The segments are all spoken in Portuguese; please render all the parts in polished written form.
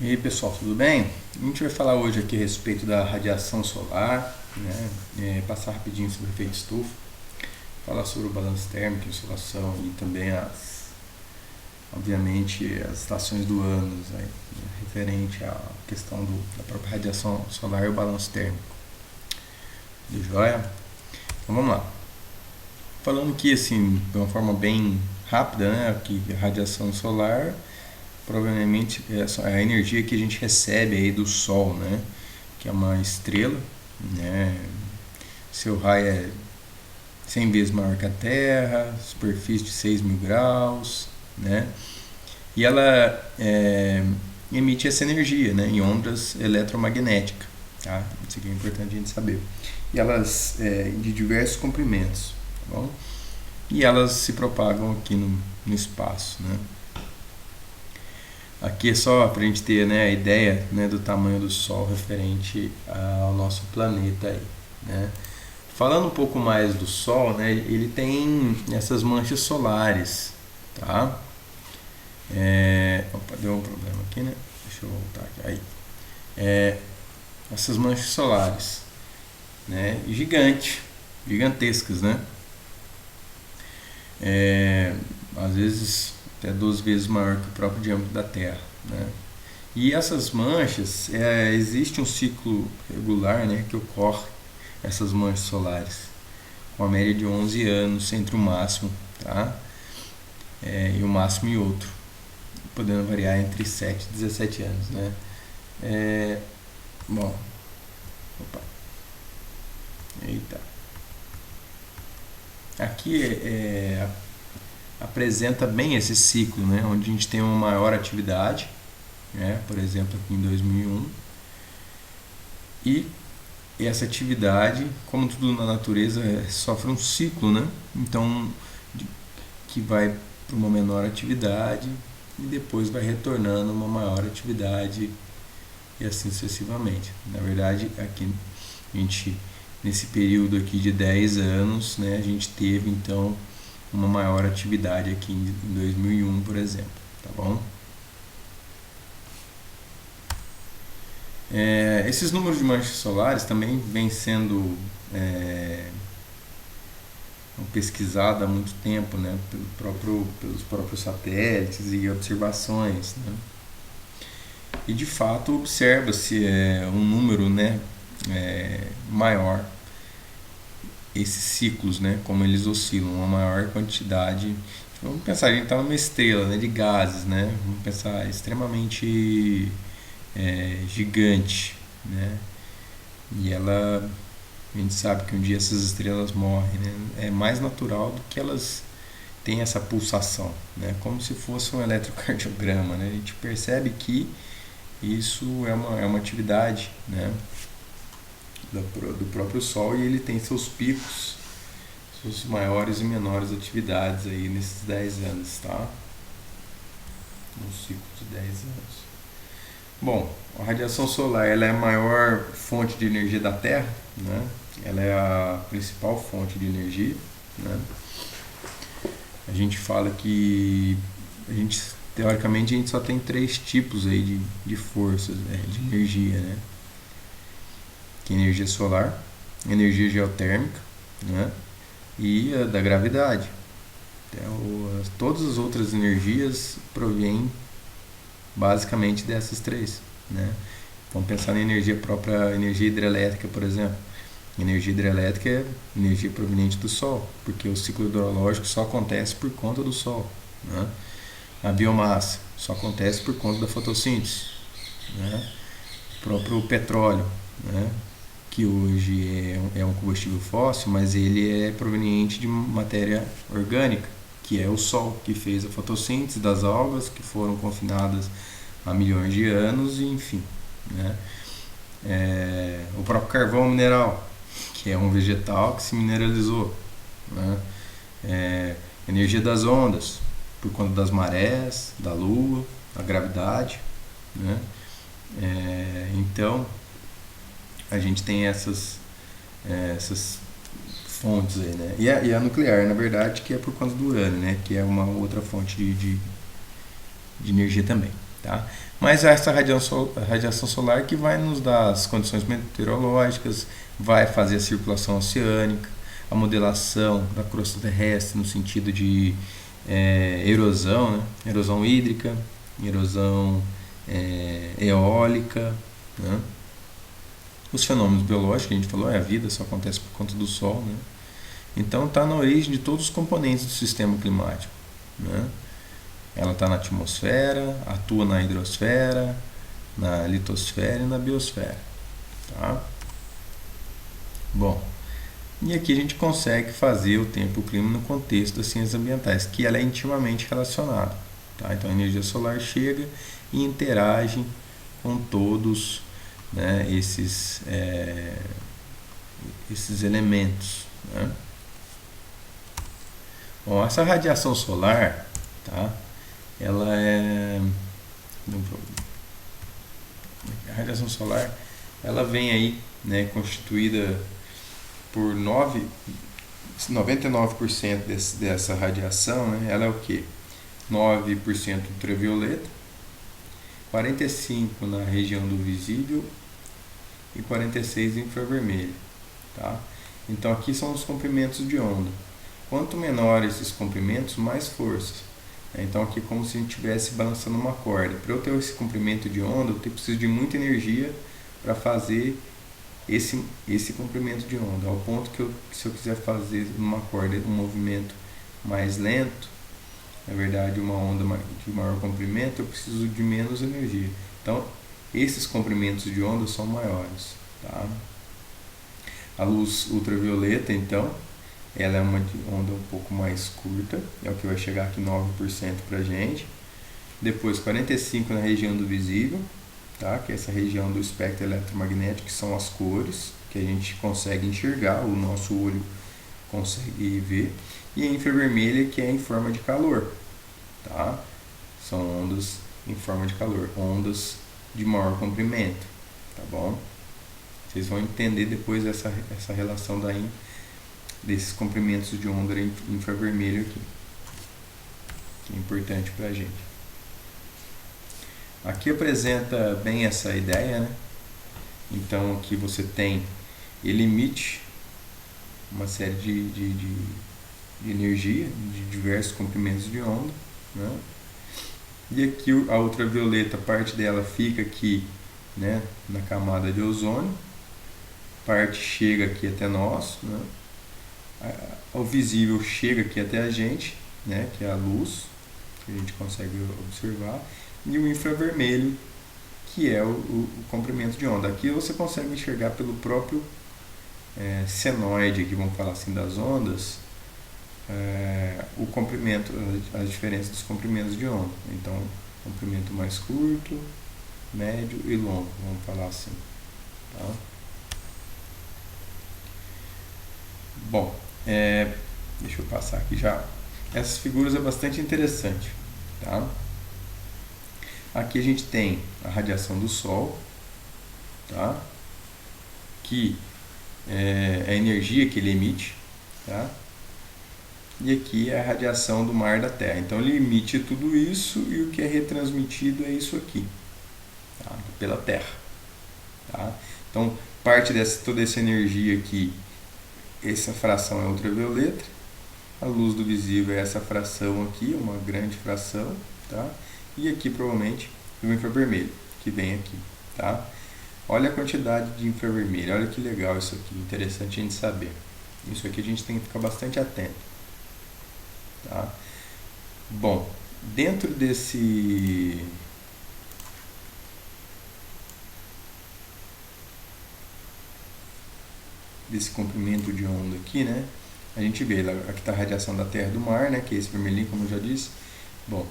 E aí pessoal, tudo bem? A gente vai falar hoje aqui a respeito da radiação solar, né? Passar rapidinho sobre o efeito estufa, falar sobre o balanço térmico, insolação e também obviamente, as estações do ano, né? Referente à questão da própria radiação solar e o balanço térmico. Do joia? Então vamos lá. Falando aqui assim, de uma forma bem rápida, né? Que a radiação solar provavelmente é a energia que a gente recebe aí do Sol, né? Que é uma estrela, né? Seu raio é 100 vezes maior que a Terra, superfície de 6 mil graus, né? E ela emite essa energia, né? Em ondas eletromagnéticas, tá? Isso aqui é importante a gente saber. E elas de diversos comprimentos, tá bom? E elas se propagam aqui no espaço, né? Aqui é só para a gente ter, né, a ideia, né, do tamanho do Sol referente ao nosso planeta aí, né? Falando um pouco mais do Sol, né, ele tem essas manchas solares, tá? Opa, deu um problema aqui, né? Deixa eu voltar aqui. Aí. Essas manchas solares, né? Gigantescas, né? Às vezes até 12 vezes maior que o próprio diâmetro da Terra, né? E essas manchas, existe um ciclo regular, né, que ocorre essas manchas solares, com a média de 11 anos entre o máximo, tá? E o máximo e outro, podendo variar entre 7 e 17 anos, né? Bom, opa, eita. Aqui apresenta bem esse ciclo, né, onde a gente tem uma maior atividade, né, por exemplo, aqui em 2001, e essa atividade, como tudo na natureza, sofre um ciclo, né? Então, que vai para uma menor atividade e depois vai retornando uma maior atividade e assim sucessivamente. Na verdade, aqui a gente, nesse período aqui de 10 anos, né, a gente teve então uma maior atividade aqui em 2001, por exemplo, tá bom? Esses números de manchas solares também vêm sendo pesquisados há muito tempo, né, pelos próprios satélites e observações, né? E de fato observa-se um número, né, maior, esses ciclos, né, como eles oscilam, uma maior quantidade. Vamos pensar, a gente está numa estrela, né, de gases, né? Vamos pensar extremamente gigante, né? E a gente sabe que um dia essas estrelas morrem, né? É mais natural do que elas têm essa pulsação, né? Como se fosse um eletrocardiograma, né? A gente percebe que isso é uma atividade, né, do próprio Sol, e ele tem seus picos, suas maiores e menores atividades aí nesses 10 anos, tá? No ciclo de 10 anos. Bom, a radiação solar ela é a maior fonte de energia da Terra, né? Ela é a principal fonte de energia, né? A gente fala que teoricamente a gente só tem três tipos aí de forças, né, de energia, né? Que é energia solar, energia geotérmica, né? E a da gravidade. Então, todas as outras energias provêm basicamente dessas três, né? Vamos pensar na energia própria, energia hidrelétrica, por exemplo. Energia hidrelétrica é energia proveniente do Sol, porque o ciclo hidrológico só acontece por conta do Sol, né? A biomassa só acontece por conta da fotossíntese, né? O próprio petróleo, né, que hoje é um combustível fóssil, mas ele é proveniente de matéria orgânica, que é o Sol, que fez a fotossíntese das algas, que foram confinadas há milhões de anos, e enfim, né? O próprio carvão mineral, que é um vegetal que se mineralizou, né? Energia das ondas, por conta das marés, da lua, da gravidade, né? Então, a gente tem essas fontes aí, né? E a nuclear, na verdade, que é por conta do urânio, né? Que é uma outra fonte de energia também, tá? Mas essa radiação solar que vai nos dar as condições meteorológicas, vai fazer a circulação oceânica, a modelação da crosta terrestre no sentido de erosão, né? Erosão hídrica, erosão eólica, né? Os fenômenos biológicos que a gente falou, a vida só acontece por conta do Sol, né? Então está na origem de todos os componentes do sistema climático, né? Ela está na atmosfera, atua na hidrosfera, na litosfera e na biosfera, tá? Bom, e aqui a gente consegue fazer o tempo e o clima no contexto das ciências ambientais, que ela é intimamente relacionada, tá? Então a energia solar chega e interage com todos, né, esses elementos, né? Bom, essa radiação solar, tá? Ela a radiação solar, ela vem aí, né, constituída por 99% dessa radiação, né? Ela é o que? 9% ultravioleta, 45% na região do visível e 46% infravermelho, tá? Então aqui são os comprimentos de onda. Quanto menor esses comprimentos, mais força. Então aqui é como se a gente estivesse balançando uma corda. Para eu ter esse comprimento de onda, eu preciso de muita energia para fazer esse comprimento de onda. Ao ponto que se eu quiser fazer numa corda um movimento mais lento, na verdade uma onda de maior comprimento, eu preciso de menos energia. Então esses comprimentos de onda são maiores, tá? A luz ultravioleta, então, ela é uma onda um pouco mais curta, é o que vai chegar aqui 9% para a gente. Depois 45% na região do visível, tá? Que é essa região do espectro eletromagnético, que são as cores que a gente consegue enxergar, o nosso olho consegue ver. E a infravermelha, que é em forma de calor, tá? São ondas em forma de calor, ondas de maior comprimento, tá bom? Vocês vão entender depois essa relação desses comprimentos de onda infravermelho aqui, que é importante para a gente. Aqui apresenta bem essa ideia, né? Então aqui você tem, ele emite uma série de energia, de diversos comprimentos de onda, né? E aqui a ultravioleta, parte dela fica aqui, né, na camada de ozônio, parte chega aqui até nós, né? O visível chega aqui até a gente, né, que é a luz, que a gente consegue observar, e o infravermelho, que é o comprimento de onda. Aqui você consegue enxergar pelo próprio senoide, aqui, vamos falar assim, das ondas, o comprimento, as diferenças dos comprimentos de onda. Então, comprimento mais curto, médio e longo, vamos falar assim, tá? Bom, deixa eu passar aqui já. Essas figuras é bastante interessante, tá? Aqui a gente tem a radiação do Sol, tá? Que é a energia que ele emite, tá? E aqui é a radiação do mar da Terra. Então ele emite tudo isso e o que é retransmitido é isso aqui, tá? Pela Terra, tá? Então parte toda essa energia aqui, essa fração é ultravioleta, a luz do visível é essa fração aqui, uma grande fração, tá? E aqui provavelmente o infravermelho, que vem aqui, tá? Olha a quantidade de infravermelho, olha que legal isso aqui, interessante a gente saber. Isso aqui a gente tem que ficar bastante atento, tá? Bom, dentro desse comprimento de onda aqui, né? A gente vê, aqui está a radiação da Terra e do mar, né? Que é esse vermelhinho, como eu já disse. Bom,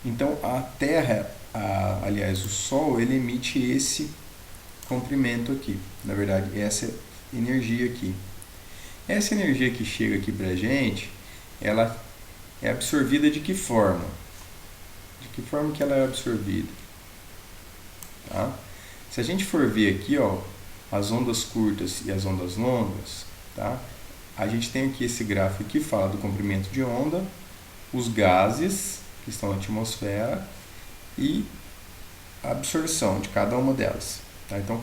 então a Terra, aliás, o Sol, ele emite esse comprimento aqui. Na verdade, essa energia aqui. Essa energia que chega aqui pra gente, ela é absorvida de que forma? De que forma que ela é absorvida? Tá? Se a gente for ver aqui, ó, as ondas curtas e as ondas longas, tá? A gente tem aqui esse gráfico que fala do comprimento de onda, os gases que estão na atmosfera e absorção de cada uma delas. Tá? Então,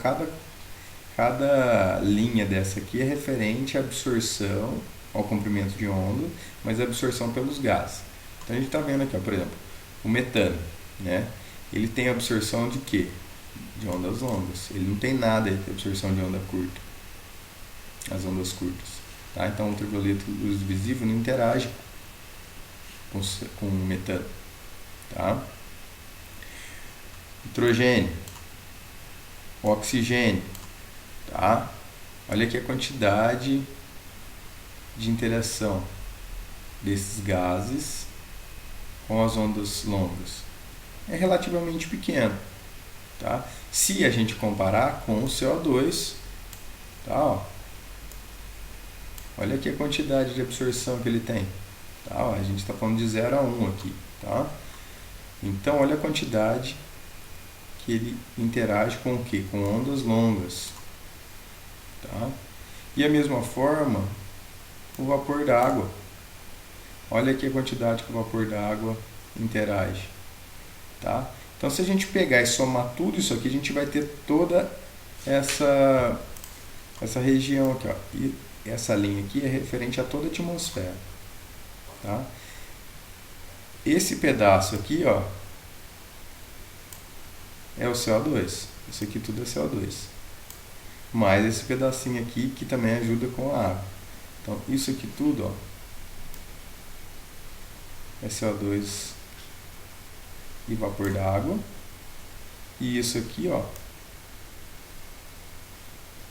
cada linha dessa aqui é referente à absorção, ao comprimento de onda, mas a absorção pelos gases. Então, a gente está vendo aqui, ó, por exemplo, o metano, né? Ele tem absorção de quê? De ondas longas. Ele não tem nada de absorção de onda curta. As ondas curtas. Tá? Então, o ultravioleta e luz visível não interage com o metano. Tá? Nitrogênio, oxigênio, tá? Olha aqui a quantidade de interação desses gases com as ondas longas. É relativamente pequeno, tá? Se a gente comparar com o CO2, tá? Ó, olha aqui a quantidade de absorção que ele tem. Tá? Ó, a gente está falando de 0 a 1 aqui, tá? Então, olha a quantidade que ele interage com o quê? Com ondas longas. Tá? E a mesma forma, o vapor d'água. Olha aqui a quantidade que o vapor d'água interage. Tá? Então, se a gente pegar e somar tudo isso aqui, a gente vai ter toda essa região aqui. Ó. E essa linha aqui é referente a toda a atmosfera. Tá? Esse pedaço aqui, ó, é o CO2. Isso aqui tudo é CO2. Mais esse pedacinho aqui que também ajuda com a água. Então, isso aqui tudo, ó, é CO2 e vapor d'água. E isso aqui, ó,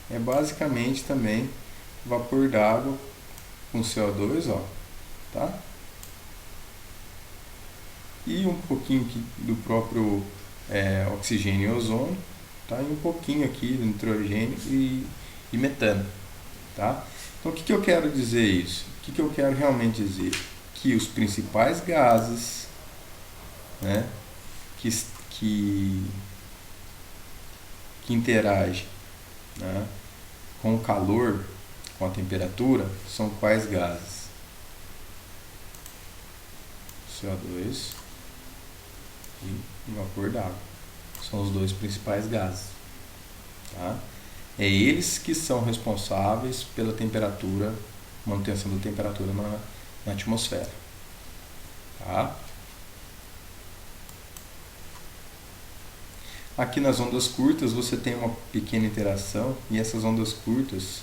é basicamente também vapor d'água com CO2, ó, tá? E um pouquinho aqui do próprio oxigênio e ozônio, tá? E um pouquinho aqui de nitrogênio e metano, tá? Então, o que eu quero dizer isso? O que eu quero realmente dizer? Que os principais gases, né, que interagem, né, com o calor, com a temperatura, são quais gases? CO2 e vapor d'água. São os dois principais gases. Tá? É eles que são responsáveis pela temperatura, manutenção da temperatura na atmosfera. Tá? Aqui nas ondas curtas você tem uma pequena interação, e essas ondas curtas,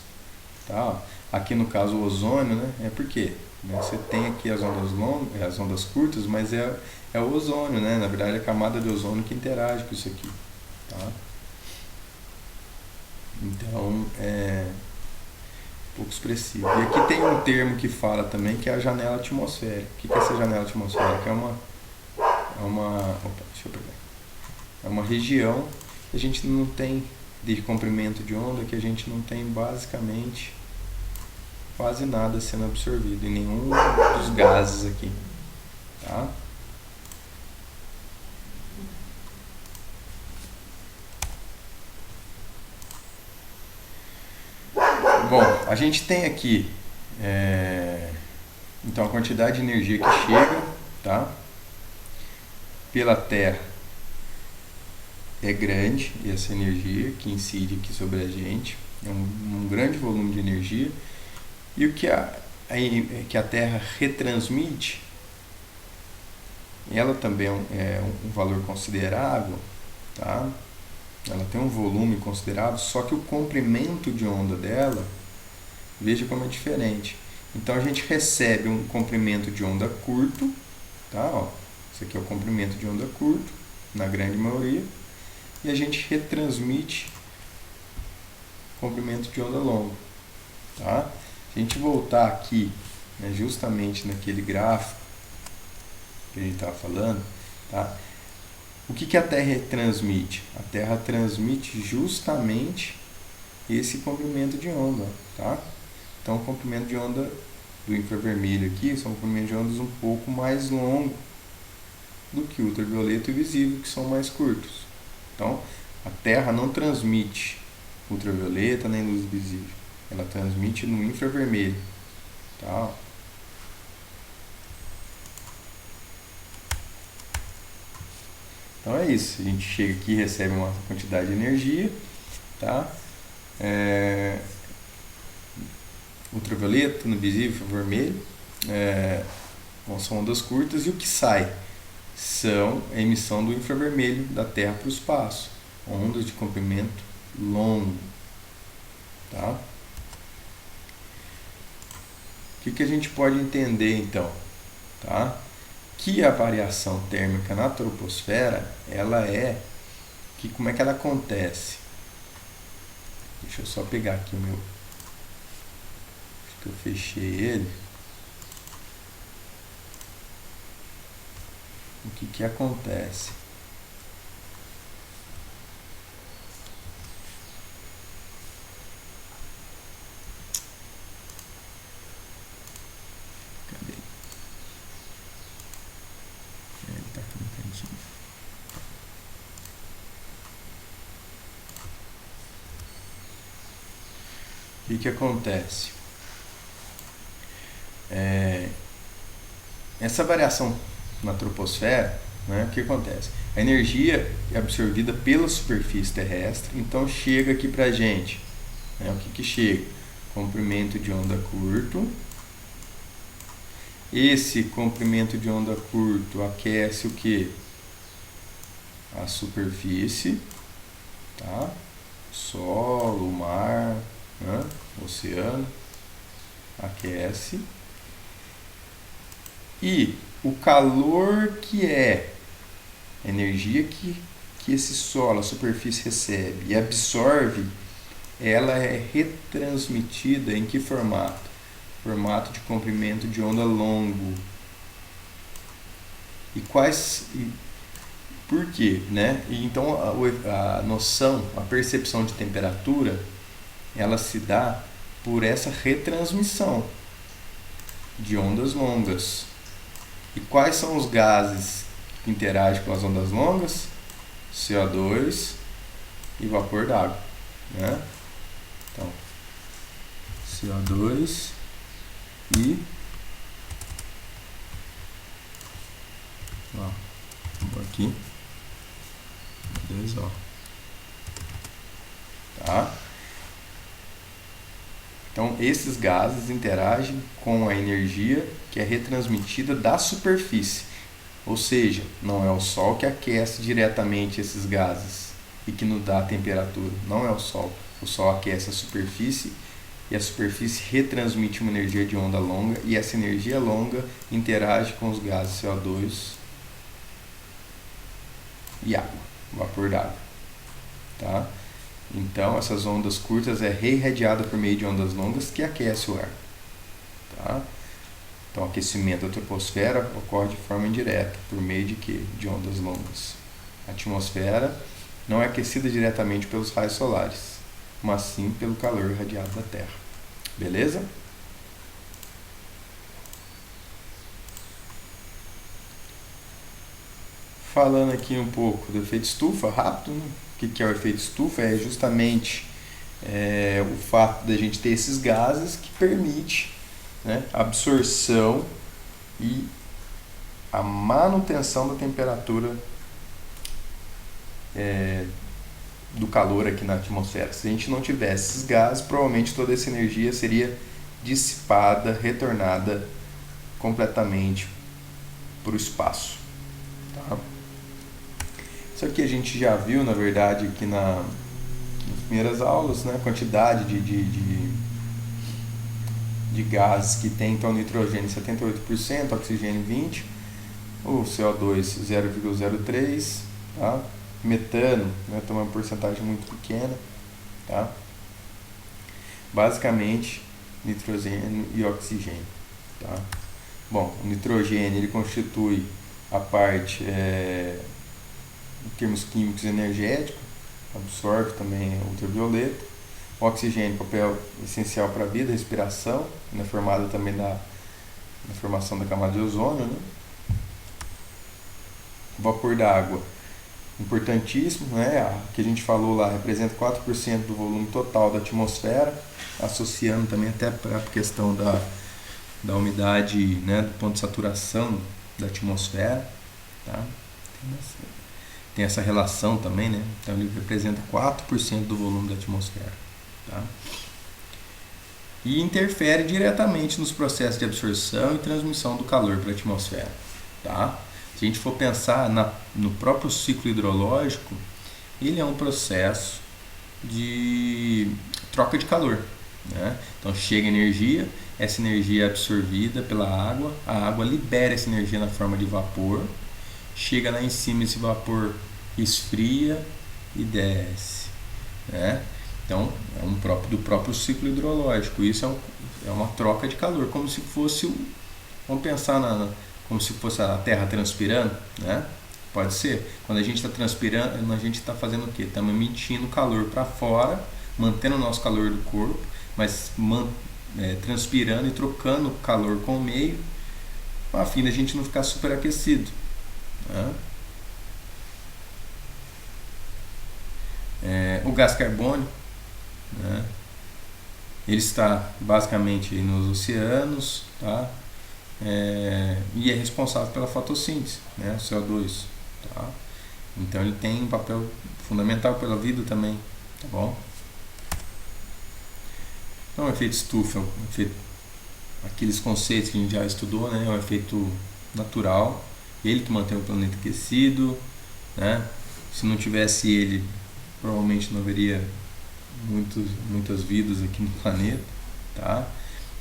tá? Aqui no caso o ozônio, né? É porque você tem aqui as ondas longas, as ondas curtas, mas é o ozônio, né? Na verdade é a camada de ozônio que interage com isso aqui. Tá? Então é um pouco expressivo. E aqui tem um termo que fala também que é a janela atmosférica. O que é essa janela atmosférica? Opa, deixa eu pegar. É uma região que a gente não tem de comprimento de onda, que a gente não tem basicamente quase nada sendo absorvido em nenhum dos gases aqui. Tá? Bom, a gente tem aqui então a quantidade de energia que chega, tá, pela Terra é grande, e essa energia que incide aqui sobre a gente é um grande volume de energia, e o que a Terra retransmite, ela também é um valor considerável, tá? Ela tem um volume considerável, só que o comprimento de onda dela, veja como é diferente. Então a gente recebe um comprimento de onda curto, tá? Ó, isso aqui é o comprimento de onda curto, na grande maioria, e a gente retransmite comprimento de onda longa. Tá? Se a gente voltar aqui, né, justamente naquele gráfico que a gente estava falando, tá? O que a Terra transmite? A Terra transmite justamente esse comprimento de onda. Tá? Então, o comprimento de onda do infravermelho aqui são comprimentos de ondas um pouco mais longos do que o ultravioleta e visível, que são mais curtos. Então, a Terra não transmite ultravioleta nem luz visível. Ela transmite no infravermelho. Tá? Então é isso, a gente chega aqui e recebe uma quantidade de energia, tá? Ultravioleta, invisível, vermelho, são ondas curtas, e o que sai são a emissão do infravermelho da Terra para o espaço, ondas de comprimento longo, tá? O que a gente pode entender então, tá? Que a variação térmica na troposfera, como é que ela acontece? Deixa eu só pegar aqui o meu, acho que eu fechei ele. O que acontece? Cadê? Ele tá aqui no cantinho. O que acontece? Essa variação na troposfera, né, o que acontece? A energia é absorvida pela superfície terrestre, então chega aqui pra gente. Né, o que chega? Comprimento de onda curto. Esse comprimento de onda curto aquece o que? A superfície, tá? Solo, mar, né? Oceano, aquece. E o calor que é a energia que esse solo, a superfície recebe e absorve, ela é retransmitida em que formato? Formato de comprimento de onda longo. Por quê? Né? E então a noção, a percepção de temperatura, ela se dá por essa retransmissão de ondas longas. E quais são os gases que interagem com as ondas longas? CO2 e vapor d'água. Né? Então, CO2 e vou aqui, beleza, tá? Então esses gases interagem com a energia que é retransmitida da superfície, ou seja, não é o Sol que aquece diretamente esses gases e que nos dá a temperatura, não é o Sol aquece a superfície e a superfície retransmite uma energia de onda longa e essa energia longa interage com os gases CO2 e água, vapor d'água, tá? Então essas ondas curtas é reirradiada por meio de ondas longas que aquece o ar, tá? Então o aquecimento da troposfera ocorre de forma indireta, por meio de quê? De ondas longas. A atmosfera não é aquecida diretamente pelos raios solares, mas sim pelo calor irradiado da Terra. Beleza? Falando aqui um pouco do efeito estufa, rápido, né? O que é o efeito estufa? É justamente o fato da gente ter esses gases que permite, né, a absorção e a manutenção da temperatura do calor aqui na atmosfera. Se a gente não tivesse esses gases, provavelmente toda essa energia seria dissipada, retornada completamente para o espaço. Tá? Isso aqui a gente já viu, na verdade, aqui nas primeiras aulas, né? A quantidade de gases que tem. Então, nitrogênio 78%, oxigênio 20%, o CO2 0,03%, tá? Metano, né? Tem uma porcentagem muito pequena, tá? Basicamente, nitrogênio e oxigênio, tá? Bom, o nitrogênio ele constitui a parte, em termos químicos, energético, absorve também ultravioleta. O oxigênio, papel essencial para a vida, respiração, né, formada também na formação da camada de ozônio, né? O vapor d'água, importantíssimo, né? Que a gente falou lá, representa 4% do volume total da atmosfera, associando também até para a questão da umidade, né, do ponto de saturação da atmosfera, tá? tem essa relação também, né? Então ele representa 4% do volume da atmosfera. Tá? E interfere diretamente nos processos de absorção e transmissão do calor para a atmosfera. Tá? Se a gente for pensar no próprio ciclo hidrológico, ele é um processo de troca de calor. Né? Então chega energia, essa energia é absorvida pela água, a água libera essa energia na forma de vapor, chega lá em cima, esse vapor esfria e desce. Né? Então, é do próprio ciclo hidrológico. Isso é uma troca de calor, como se fosse, vamos pensar como se fosse a Terra transpirando, né? Pode ser. Quando a gente está transpirando, a gente está fazendo o quê? Estamos emitindo calor para fora, mantendo o nosso calor do corpo, mas transpirando e trocando calor com o meio, a fim da gente não ficar superaquecido. Né? O gás carbônico, né? Ele está basicamente nos oceanos, tá? E é responsável pela fotossíntese, né? O CO2. Tá? Então ele tem um papel fundamental pela vida também. Tá bom? Então o efeito estufa, aqueles conceitos que a gente já estudou, né? É um efeito natural, ele que mantém o planeta aquecido, né? Se não tivesse ele, provavelmente não haveria muitas vidas aqui no planeta, tá?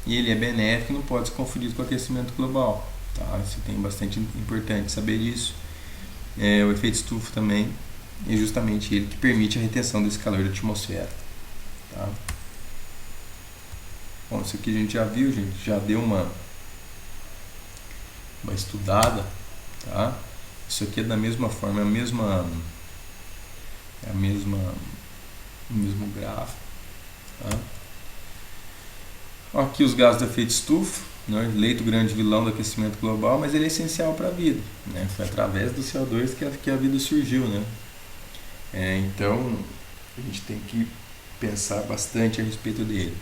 E ele é benéfico e não pode ser confundido com o aquecimento global, tá? Isso tem bastante importante saber disso. O efeito estufa também é justamente ele que permite a retenção desse calor da atmosfera, tá? Bom, isso aqui a gente já viu, gente já deu uma estudada, tá? Isso aqui é da mesma forma, o mesmo gráfico, tá? Aqui os gases do efeito estufa, né? Eleito o grande vilão do aquecimento global, mas ele é essencial para a vida, né? Foi através do CO2 que a vida surgiu, né? Então a gente tem que pensar bastante a respeito dele.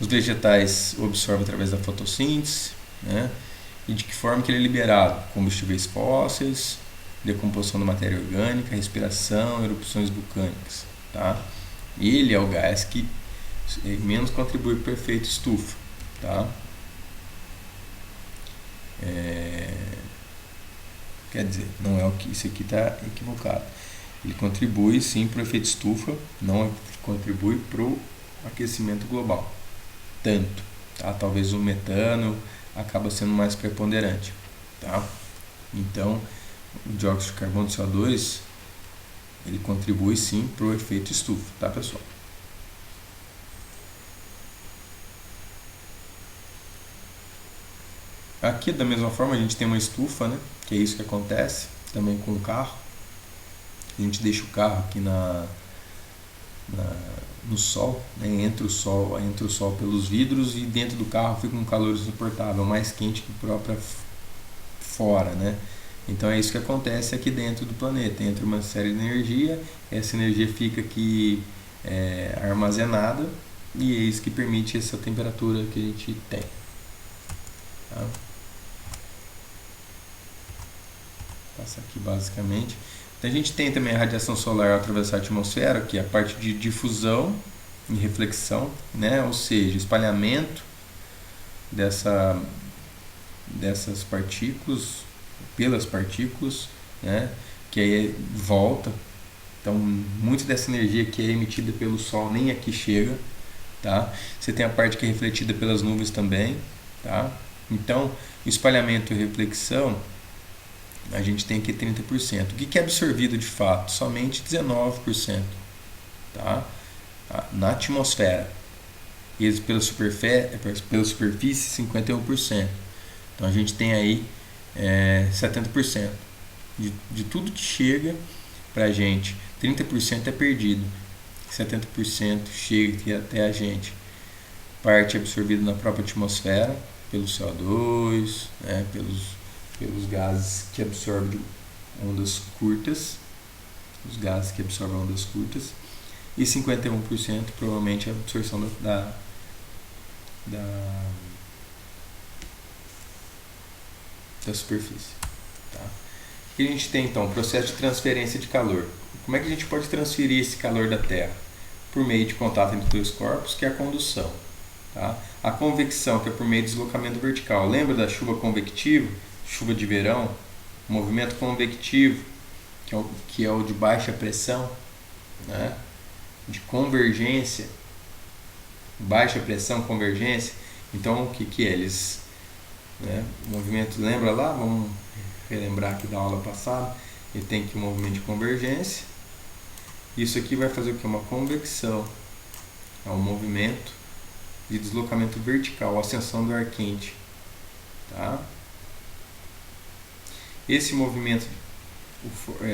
Os vegetais absorvem através da fotossíntese, né? E de que forma que ele é liberado? Combustíveis fósseis, decomposição da matéria orgânica, respiração, erupções vulcânicas. Tá? Ele é o gás que menos contribui para o efeito estufa. Tá? Quer dizer, não é o que isso aqui está equivocado. Ele contribui sim para o efeito estufa, não contribui para o aquecimento global. Tanto. Tá? Talvez o metano acaba sendo mais preponderante. Tá? Então, o dióxido de carbono, CO2, ele contribui sim para o efeito estufa, tá, pessoal? Aqui, da mesma forma, a gente tem uma estufa, né? Que é isso que acontece também com o carro. A gente deixa o carro aqui no sol, né? entra o sol pelos vidros e dentro do carro fica um calor insuportável, mais quente que o próprio fora, né? Então é isso que acontece aqui dentro do planeta, entra uma série de energia, essa energia fica aqui armazenada e é isso que permite essa temperatura que a gente tem. Tá? Passa aqui basicamente. Então a gente tem também a radiação solar ao atravessar a atmosfera, que é a parte de difusão e reflexão, né? Ou seja, espalhamento dessas partículas, pelas partículas, né? Que aí volta. Então, muito dessa energia que é emitida pelo Sol nem aqui chega, tá? Você tem a parte que é refletida pelas nuvens também, tá? Então, espalhamento e reflexão, a gente tem aqui 30%. O que é absorvido de fato? Somente 19%, tá? Na atmosfera. E pela superfície 51%. Então a gente tem aí 70%. De tudo que chega pra gente, 30% é perdido. 70% chega até a gente. Parte absorvida na própria atmosfera, pelo CO2, né, pelos gases que absorvem ondas curtas, os gases que absorvem ondas curtas, e 51% provavelmente a absorção da superfície. Tá? que a gente tem então? O processo de transferência de calor. Como é que a gente pode transferir esse calor da Terra? Por meio de contato entre dois corpos, que é a condução. Tá? A convecção, que é por meio de deslocamento vertical. Lembra da chuva convectiva? Chuva de verão? Movimento convectivo, que é o de baixa pressão, né? De convergência. Baixa pressão, convergência. Então, o que é? Eles, né? O movimento, lembra lá? Vamos relembrar aqui da aula passada. Ele tem aqui um movimento de convergência. Isso aqui vai fazer o que? Uma convecção. É um movimento de deslocamento vertical, ascensão do ar quente. Tá? Esse movimento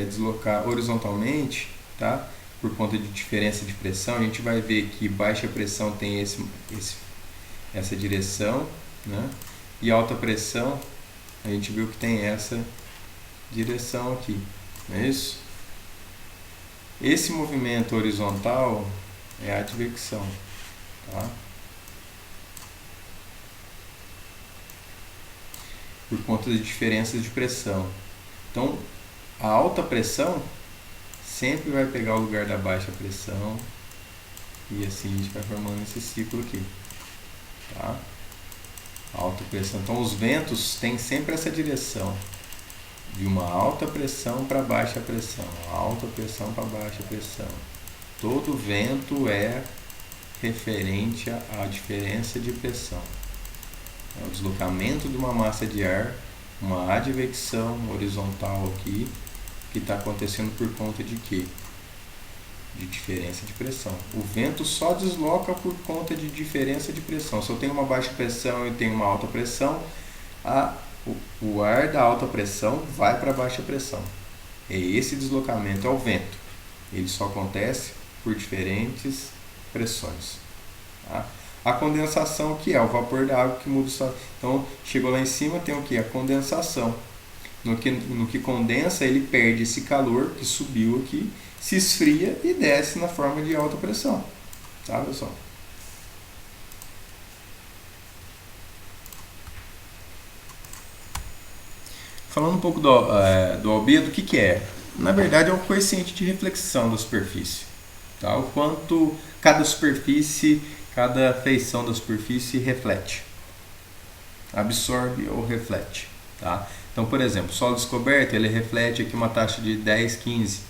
deslocar horizontalmente, tá? Por conta de diferença de pressão, a gente vai ver que baixa pressão tem essa direção, né? E alta pressão, a gente viu que tem essa direção aqui, não é isso? Esse movimento horizontal é a advecção, tá? Por conta de diferenças de pressão. Então, a alta pressão sempre vai pegar o lugar da baixa pressão e assim a gente vai formando esse ciclo aqui, tá? Alta pressão. Então, os ventos têm sempre essa direção de uma alta pressão para baixa pressão, alta pressão para baixa pressão. Todo vento é referente à diferença de pressão. É o deslocamento de uma massa de ar, uma advecção horizontal aqui, que está acontecendo por conta de quê? De diferença de pressão. O vento só desloca por conta de diferença de pressão. Se eu tenho uma baixa pressão e tenho uma alta pressão, o ar da alta pressão vai para a baixa pressão. E esse deslocamento é o vento. Ele só acontece por diferentes pressões. Tá? A condensação, que é o vapor da água que muda o estado. Então, chegou lá em cima, tem o que? A condensação. No que condensa, ele perde esse calor que subiu aqui, se esfria e desce na forma de alta pressão. Tá, pessoal? Falando um pouco do albedo, o que é? Na verdade, é o coeficiente de reflexão da superfície. Tá? O quanto cada superfície, cada feição da superfície reflete. Absorve ou reflete. Tá? Então, por exemplo, solo descoberto, ele reflete aqui uma taxa de 10, 15.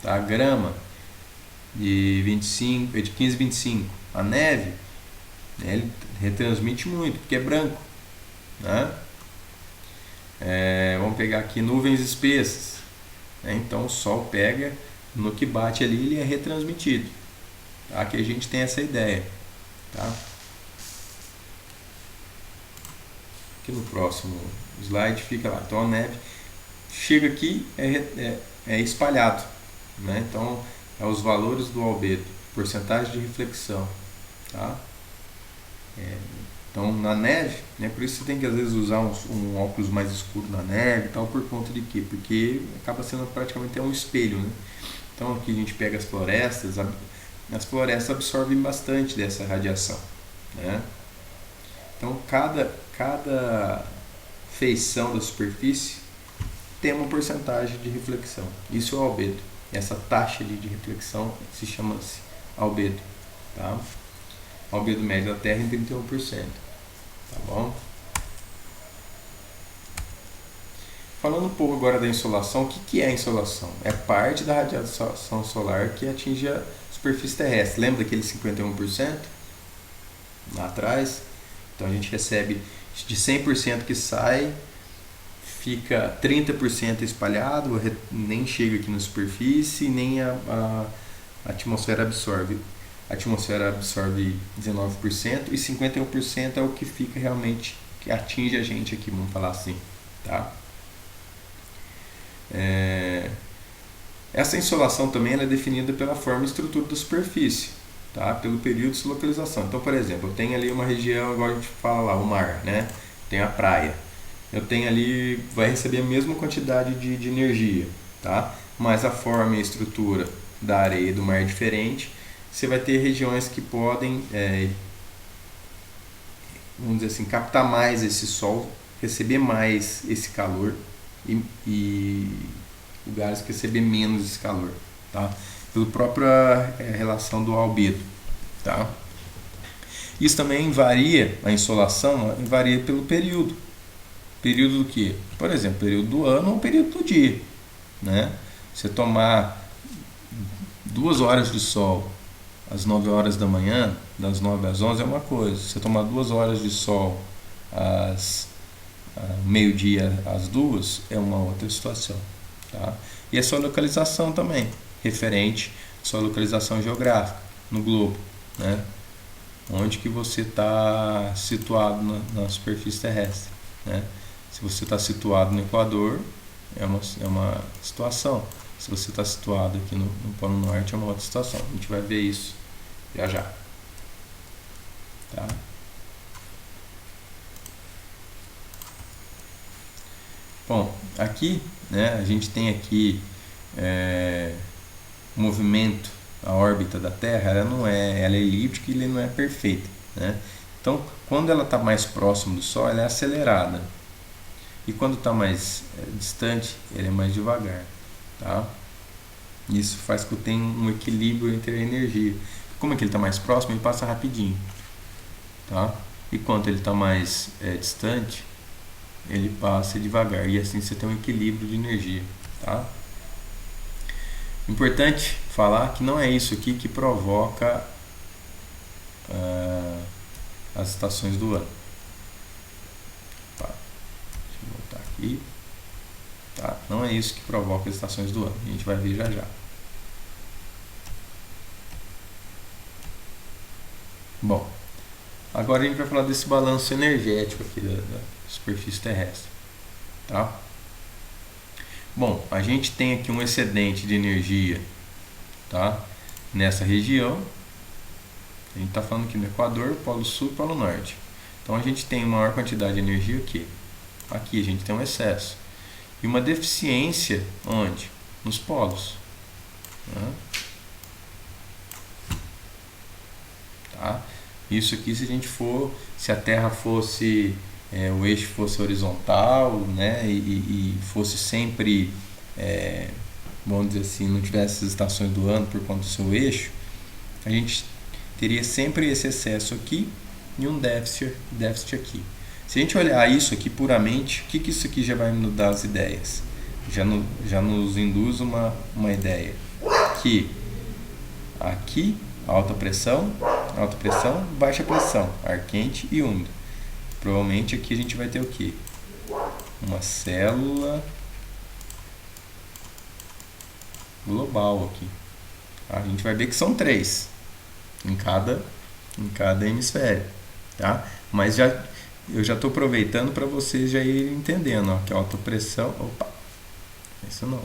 Tá? A grama de 15, 25. A neve, né, ele retransmite muito, porque é branco. Né? Vamos pegar aqui nuvens espessas. Né? Então, o sol pega, no que bate ali, ele é retransmitido. Tá? Aqui a gente tem essa ideia. Tá? Aqui no próximo slide fica lá. Então a neve chega aqui, é espalhado. Né? Então é os valores do albedo, porcentagem de reflexão. Tá? Então na neve, né, por isso você tem que às vezes usar um óculos mais escuro na neve, tal, por conta de quê? Porque acaba sendo praticamente um espelho. Né? Então aqui a gente pega as florestas absorvem bastante dessa radiação. Né? Então cada feição da superfície tem uma porcentagem de reflexão. Isso é o albedo. Essa taxa de reflexão se chama-se albedo. Tá? O albedo médio da Terra é 31%. Tá bom? Falando um pouco agora da insolação, o que é a insolação? É parte da radiação solar que atinge a superfície terrestre. Lembra daquele 51% lá atrás? Então a gente recebe de 100% que sai, fica 30% espalhado, nem chega aqui na superfície, nem a atmosfera absorve. A atmosfera absorve 19% e 51% é o que fica realmente, que atinge a gente aqui, vamos falar assim. Tá? Essa insolação também ela é definida pela forma e estrutura da superfície, tá? Pelo período de localização. Então, por exemplo, eu tenho ali uma região, igual a gente fala lá, o mar, né? Tem a praia. Eu tenho ali, vai receber a mesma quantidade de energia, tá? Mas a forma e a estrutura da areia e do mar é diferente. Você vai ter regiões que podem, vamos dizer assim, captar mais esse sol, receber mais esse calor, e lugares que recebem menos esse calor, tá? Pela própria relação do albedo, tá? Isso também varia, a insolação varia pelo período. Período do que? Por exemplo, período do ano ou período do dia, né? Você tomar 2 horas de sol às 9 horas da manhã, das 9 às 11 é uma coisa. Você tomar 2 horas de sol às meio-dia às 2 é uma outra situação, tá? E a sua localização também, referente à sua localização geográfica no globo, né? Onde que você está situado na superfície terrestre, né? Se você está situado no Equador, é uma situação. Se você está situado aqui no Polo Norte, é uma outra situação. A gente vai ver isso já já, tá? Bom, aqui, né, a gente tem aqui o movimento, a órbita da Terra, ela é elíptica e ela não é perfeita, né? Então, quando ela está mais próximo do Sol, ela é acelerada. E quando está mais distante, ela é mais devagar, tá? Isso faz com que tenha um equilíbrio entre a energia. Como é que ele está mais próximo, ele passa rapidinho, tá? E quando ele está mais distante, ele passa devagar. E assim você tem um equilíbrio de energia, tá? Importante falar que não é isso aqui que provoca as estações do ano. Tá. Deixa eu voltar aqui. Tá? Não é isso que provoca as estações do ano. A gente vai ver já já. Bom, agora a gente vai falar desse balanço energético aqui da superfície terrestre, tá? Bom, a gente tem aqui um excedente de energia, tá? Nessa região, a gente está falando aqui no Equador, Polo Sul e Polo Norte. Então a gente tem maior quantidade de energia aqui. Aqui a gente tem um excesso. E uma deficiência onde? Nos polos. Né? Tá? Isso aqui se a Terra fosse, o eixo fosse horizontal, né, e fosse sempre, vamos dizer assim, não tivesse as estações do ano por conta do seu eixo, a gente teria sempre esse excesso aqui e um déficit aqui. Se a gente olhar isso aqui puramente, o que isso aqui já vai nos dar as ideias? Já nos induz uma ideia que aqui alta pressão, baixa pressão, ar quente e úmido. Provavelmente aqui a gente vai ter o que? Uma célula global aqui. A gente vai ver que são 3 em cada hemisfério, tá? Mas eu já estou aproveitando para vocês já irem entendendo, ó, que alta pressão, opa, isso não.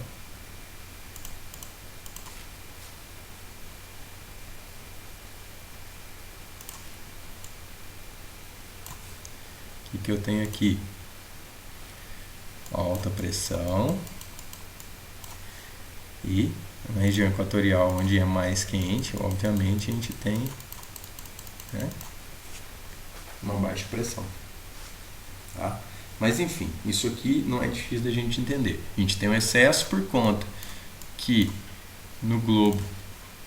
O que eu tenho aqui? Alta pressão e na região equatorial, onde é mais quente, obviamente a gente tem, né, uma baixa pressão, tá? Mas enfim, isso aqui não é difícil da gente entender. A gente tem um excesso por conta que no globo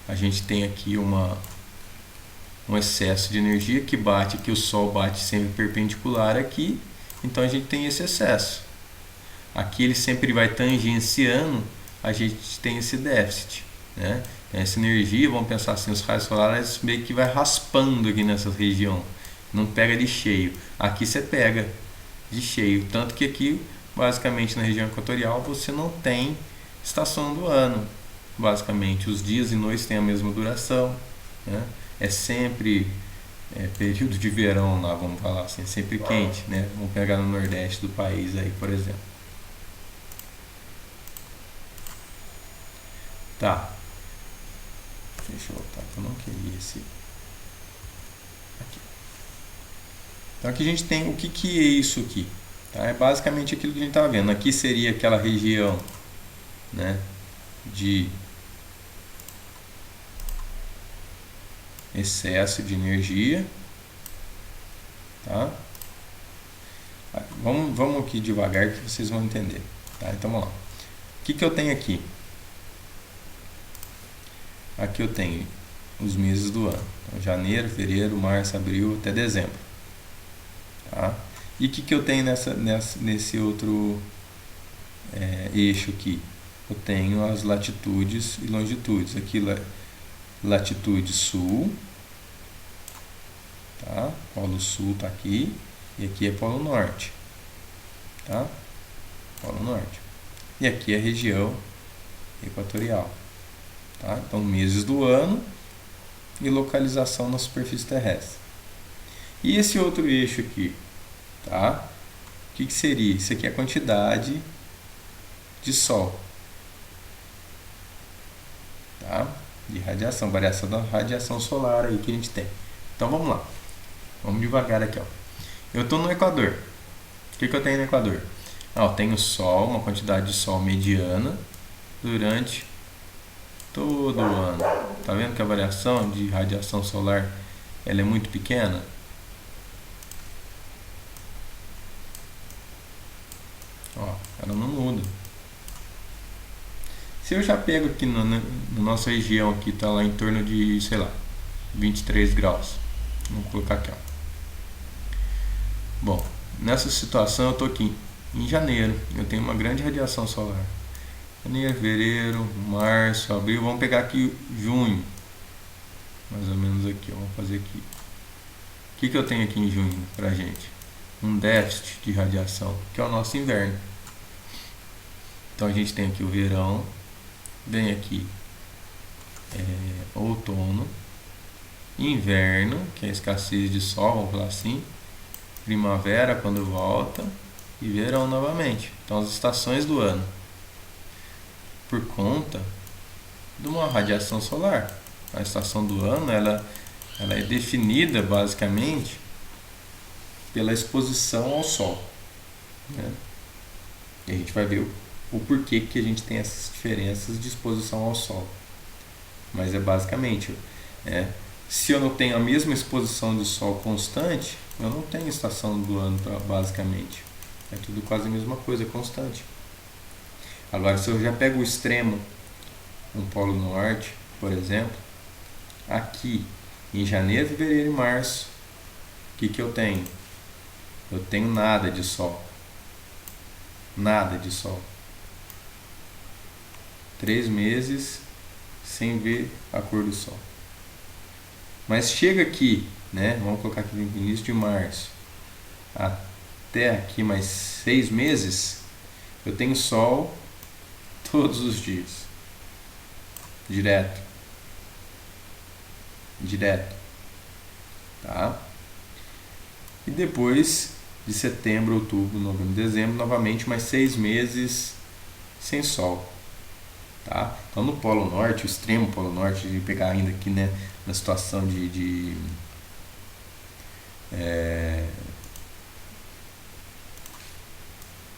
a gente tem aqui um excesso de energia que o Sol bate sempre perpendicular aqui, então a gente tem esse excesso. Aqui ele sempre vai tangenciando, a gente tem esse déficit, né? Essa energia, vamos pensar assim, os raios solares meio que vai raspando aqui nessa região, não pega de cheio. Aqui você pega de cheio, tanto que aqui, basicamente na região equatorial, você não tem estação do ano. Basicamente, os dias e noites têm a mesma duração, né? É sempre período de verão lá, vamos falar assim, é sempre quente, né? Vamos pegar no nordeste do país aí, por exemplo. Tá. Deixa eu voltar, que eu não queria esse. Aqui. Então aqui a gente tem o que é isso aqui. Tá? É basicamente aquilo que a gente estava vendo. Aqui seria aquela região, né, de excesso de energia, tá? Vamos aqui devagar que vocês vão entender. Tá? Então vamos lá. O que eu tenho aqui? Aqui eu tenho os meses do ano. Então, janeiro, fevereiro, março, abril até dezembro. Tá? E o que eu tenho nesse outro eixo aqui? Eu tenho as latitudes e longitudes. Aqui latitude sul, tá? Polo sul está aqui e aqui é polo norte, tá? Polo norte. E aqui é a região equatorial, tá? Então meses do ano e localização na superfície terrestre. E esse outro eixo aqui, tá? O que seria? Isso aqui é a quantidade de sol, tá? De radiação, variação da radiação solar aí que a gente tem. Então vamos lá, vamos devagar aqui, ó. Eu estou no Equador. O que eu tenho no Equador? Eu tenho sol, uma quantidade de sol mediana durante todo o ano. Tá vendo que a variação de radiação solar ela é muito pequena? Ó, ela não muda. Se eu já pego aqui na nossa região aqui, tá lá em torno de, sei lá, 23 graus. Vamos colocar aqui, ó. Bom, nessa situação eu estou aqui em janeiro, eu tenho uma grande radiação solar. Janeiro, fevereiro, março, abril, vamos pegar aqui junho. Mais ou menos aqui, ó, vamos fazer aqui. O que eu tenho aqui em junho pra gente? Um déficit de radiação, que é o nosso inverno. Então a gente tem aqui o verão, vem aqui outono, inverno, que é a escassez de sol, vamos falar assim, primavera quando volta e verão novamente. Então as estações do ano, por conta de uma radiação solar. A estação do ano ela é definida basicamente pela exposição ao sol, né? E a gente vai ver o porquê que a gente tem essas diferenças de exposição ao sol. Mas é basicamente, se eu não tenho a mesma exposição de sol constante, eu não tenho estação do ano basicamente. É tudo quase a mesma coisa, constante. Agora, se eu já pego o extremo, um polo norte, por exemplo, aqui em janeiro, fevereiro e março, o que eu tenho? Eu tenho nada de sol. Nada de sol. 3 meses sem ver a cor do sol. Mas chega aqui, né? Vamos colocar aqui no início de março, até aqui mais 6 meses, eu tenho sol todos os dias. Direto. Tá? E depois de setembro, outubro, novembro, dezembro, novamente mais 6 meses sem sol. Tá? Então no Polo Norte, o extremo Polo Norte, de pegar ainda aqui, né, na situação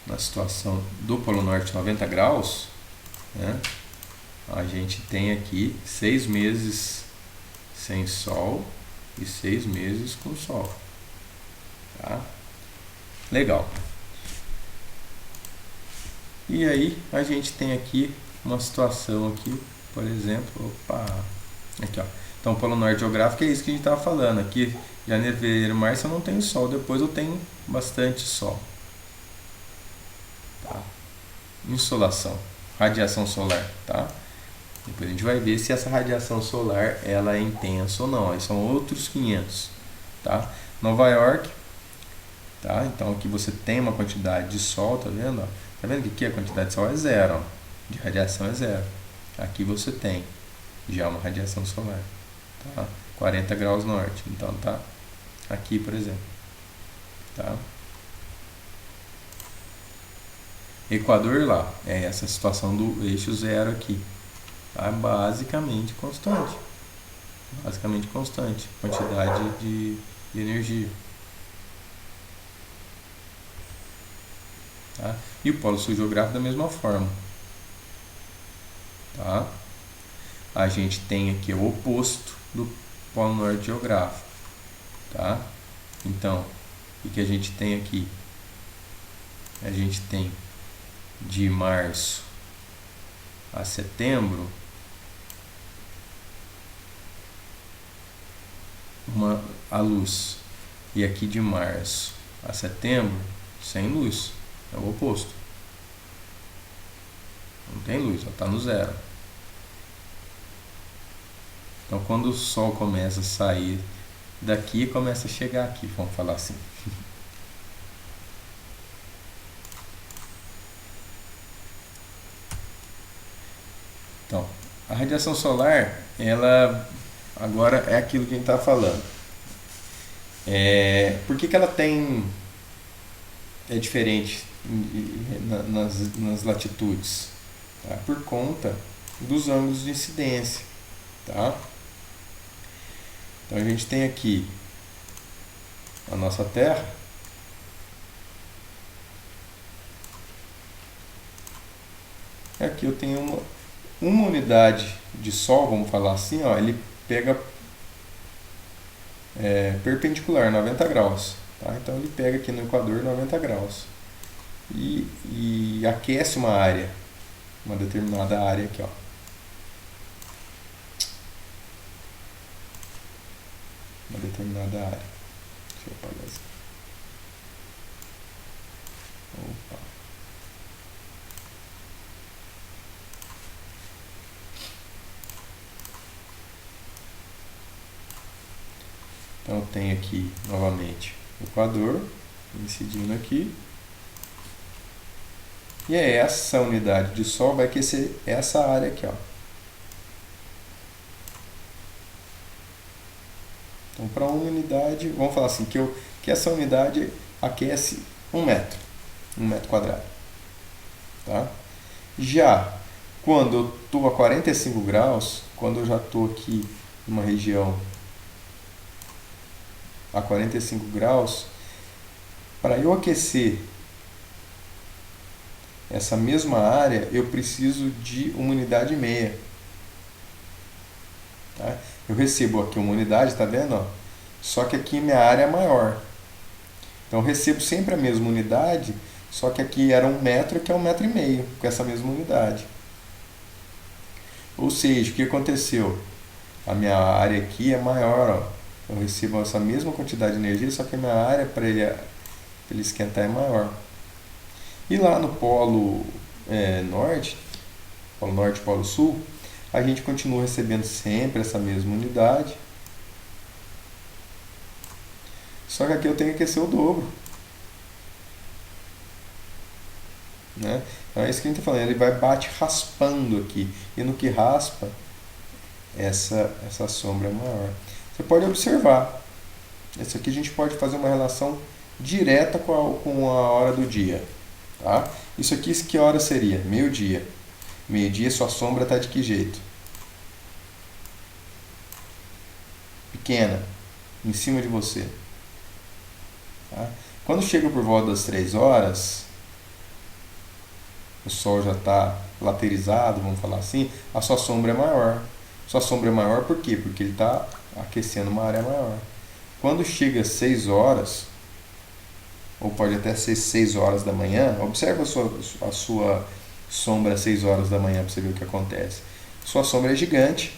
na situação do Polo Norte 90 graus, né, a gente tem aqui 6 meses sem sol e 6 meses com sol. Tá? Legal. E aí a gente tem aqui uma situação aqui, por exemplo, aqui, ó. Então, Polo Norte geográfico é isso que a gente estava falando. Aqui, janeiro, fevereiro, março eu não tenho sol, depois eu tenho bastante sol. Tá? Insolação, radiação solar, tá? Depois a gente vai ver se essa radiação solar ela é intensa ou não. Aí são outros 500, tá? Nova York, tá? Então aqui você tem uma quantidade de sol, tá vendo? Tá vendo que aqui a quantidade de sol é zero, ó. De radiação é zero. Aqui você tem já uma radiação solar, tá? 40 graus norte, então tá aqui, por exemplo, tá? Equador lá, é essa situação do eixo zero aqui, tá? Basicamente constante, quantidade de energia, tá? E o Polo Sul geográfico da mesma forma, tá? A gente tem aqui o oposto do Polo Norte geográfico, tá? Então, o que a gente tem aqui? A gente tem de março a setembro, a luz. E aqui de março a setembro, sem luz. É o oposto. Não tem luz, ela está no zero. Então quando o sol começa a sair daqui, começa a chegar aqui, vamos falar assim. Então, a radiação solar, ela agora é aquilo que a gente está falando. Por que ela é diferente nas latitudes? Tá? Por conta dos ângulos de incidência. Tá? Então a gente tem aqui a nossa Terra. Aqui eu tenho uma unidade de Sol, vamos falar assim, ó, ele pega perpendicular, 90 graus. Tá? Então ele pega aqui no Equador 90 graus. E aquece uma área, uma determinada área aqui, ó. Uma determinada área. Deixa eu apagar isso. Opa. Então eu tenho aqui novamente o Equador incidindo aqui. E essa unidade de Sol vai aquecer essa área aqui, ó. Então, para uma unidade, vamos falar assim, que essa unidade aquece 1 metro, 1 metro quadrado. Tá? Já quando eu estou a 45 graus, quando eu já estou aqui numa região a 45 graus, para eu aquecer essa mesma área, eu preciso de uma unidade e meia. Tá? Eu recebo aqui uma unidade, tá vendo? Ó? Só que aqui minha área é maior. Então eu recebo sempre a mesma unidade, só que aqui era 1 metro, aqui é 1,5 metro com essa mesma unidade. Ou seja, o que aconteceu? A minha área aqui é maior, ó. Eu recebo essa mesma quantidade de energia, só que a minha área para ele esquentar é maior. E lá no polo norte, polo sul, a gente continua recebendo sempre essa mesma unidade. Só que aqui eu tenho que aquecer o dobro. Né? Então é isso que a gente está falando, ele bate raspando aqui. E no que raspa, essa sombra é maior. Você pode observar. Isso aqui a gente pode fazer uma relação direta com a hora do dia. Tá? Isso aqui, que hora seria? Meio-dia. Meio-dia, sua sombra está de que jeito? Pequena, em cima de você. Tá? Quando chega por volta das 3 horas, o sol já está laterizado, vamos falar assim, a sua sombra é maior. Sua sombra é maior por quê? Porque ele está aquecendo uma área maior. Quando chega às 6 horas, ou pode até ser 6 horas da manhã, observa a sua sombra às 6 horas da manhã para você ver o que acontece. Sua sombra é gigante.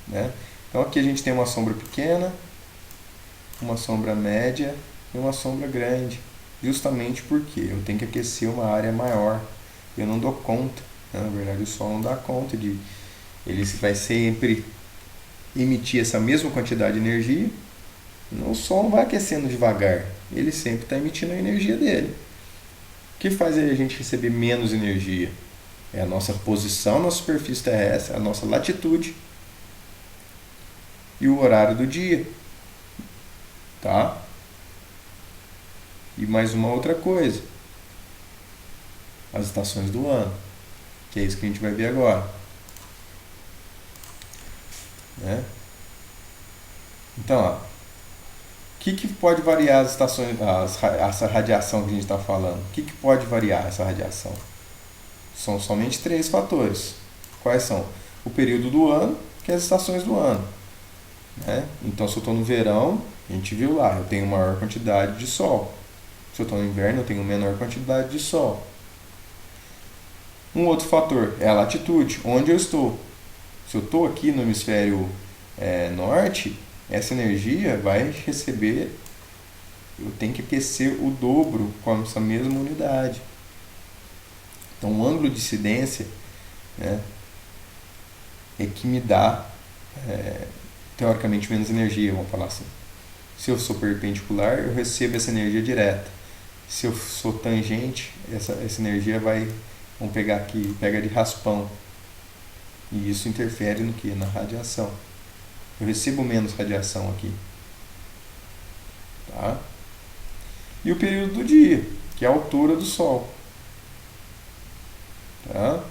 Né? Então aqui a gente tem uma sombra pequena, uma sombra média e uma sombra grande. Justamente porque eu tenho que aquecer uma área maior. Eu não dou conta. Né? Na verdade o Sol não dá conta de... Ele vai sempre emitir essa mesma quantidade de energia. O Sol não vai aquecendo devagar. Ele sempre está emitindo a energia dele. O que faz a gente receber menos energia? É a nossa posição na superfície terrestre, a nossa latitude e o horário do dia. Tá? E mais uma outra coisa. As estações do ano. Que é isso que a gente vai ver agora. Né? Então, ó, o que pode variar as estações, essa radiação que a gente está falando? O que pode variar essa radiação? São somente 3 fatores. Quais são? O período do ano, que é as estações do ano. Né? Então, se eu estou no verão, a gente viu lá, eu tenho maior quantidade de sol. Se eu estou no inverno, eu tenho menor quantidade de sol. Um outro fator é a latitude, onde eu estou. Se eu estou aqui no hemisfério norte, essa energia vai receber, eu tenho que aquecer o dobro com essa mesma unidade. Então, o ângulo de incidência, né, é que me dá, teoricamente, menos energia, vamos falar assim. Se eu sou perpendicular, eu recebo essa energia direta. Se eu sou tangente, essa energia vai, vamos pegar aqui, pega de raspão. E isso interfere no que? Na radiação. Eu recebo menos radiação aqui. Tá? E o período do dia, que é a altura do Sol. Tá?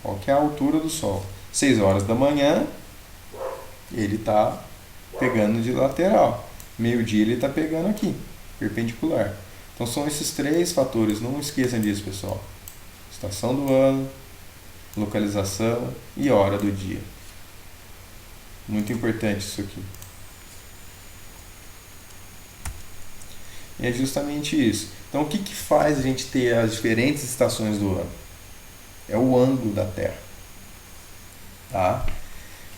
Qual que é a altura do Sol? 6 horas da manhã, ele está pegando de lateral. Meio-dia ele está pegando aqui, perpendicular. Então são esses 3 fatores, não esqueçam disso, pessoal. Estação do ano, localização e hora do dia. Muito importante isso aqui. E é justamente isso. Então o que faz a gente ter as diferentes estações do ano? É o ângulo da Terra. Tá?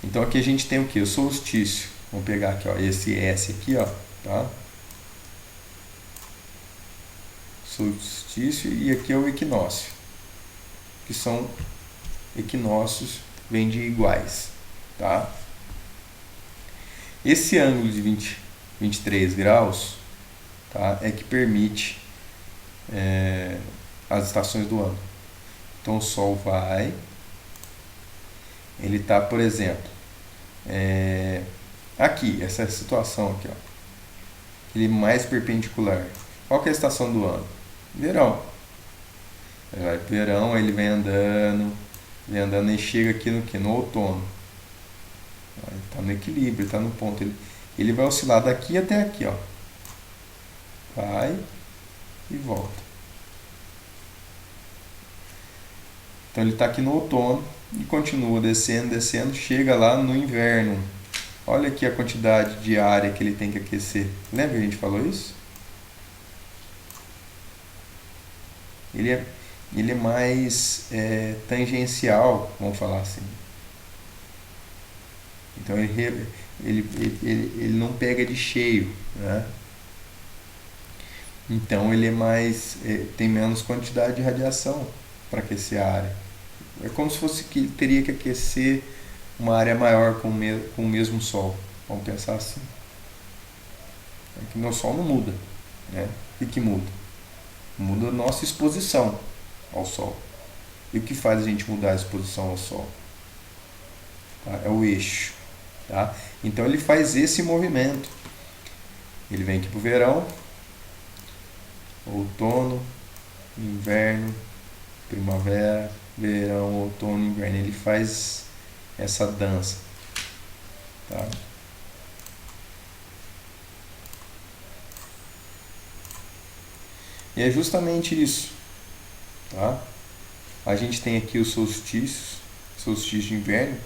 Então aqui a gente tem o que? O solstício. Vamos pegar aqui, ó, esse S aqui, ó, tá? Solstício, e aqui é o equinócio, que são equinócios, vêm de iguais, tá? Esse ângulo de 23 graus, tá, é que permite as estações do ano. Então o Sol vai, ele está, por exemplo, aqui, essa situação aqui, ó, ele mais perpendicular. Qual que é a estação do ano? Verão. Verão, ele vem andando e chega aqui no que? No outono. Ele está no equilíbrio, está no ponto. Ele vai oscilar daqui até aqui, ó. Vai e volta. Então ele está aqui no outono e continua descendo, chega lá no inverno. Olha aqui a quantidade de área que ele tem que aquecer. Lembra que a gente falou isso? Ele é mais tangencial, vamos falar assim. Então ele não pega de cheio, né? Então ele é mais, tem menos quantidade de radiação para aquecer a área. É como se fosse que teria que aquecer uma área maior com o mesmo Sol. Vamos pensar assim. É que meu Sol não muda, né? O que muda? Muda a nossa exposição ao Sol. E o que faz a gente mudar a exposição ao Sol? Tá? É o eixo. Tá? Então ele faz esse movimento. Ele vem aqui para o verão, outono, inverno, primavera, verão, outono, inverno. Ele faz essa dança. Tá? E é justamente isso. Tá? A gente tem aqui os solstícios, solstício de inverno,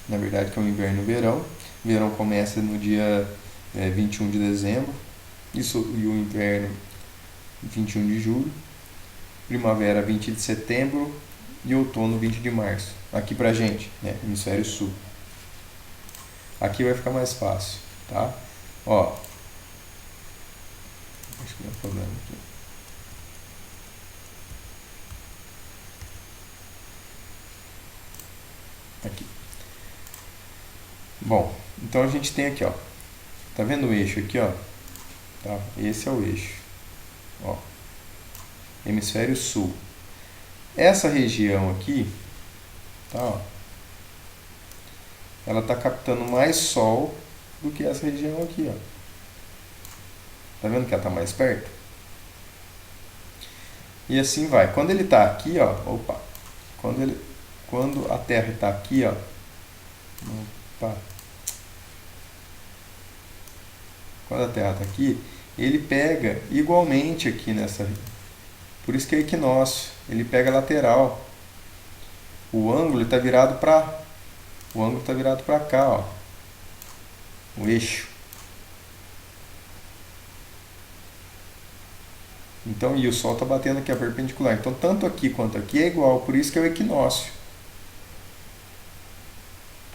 na verdade que é o inverno e o verão. O verão começa no dia 21 de dezembro e o inverno 21 de julho, primavera 20 de setembro e outono 20 de março. Aqui pra gente, né, hemisfério sul. Aqui vai ficar mais fácil, tá? Ó, acho que não é problema aqui. Aqui. Bom, então a gente tem aqui, ó. Tá vendo o eixo aqui, ó? Tá? Esse é o eixo. Ó. Hemisfério sul. Essa região aqui, tá, ó, ela tá captando mais sol do que essa região aqui, ó. Tá vendo que ela tá mais perto? E assim vai. Quando ele tá aqui, ó, opa. Quando a Terra está aqui, ó, opa. Quando a Terra está aqui, ele pega igualmente aqui nessa. Por isso que é equinócio. Ele pega lateral. O ângulo está virado para. O ângulo está virado para cá, ó. O eixo. Então, e o Sol está batendo aqui a perpendicular. Então, tanto aqui quanto aqui é igual, por isso que é o equinócio.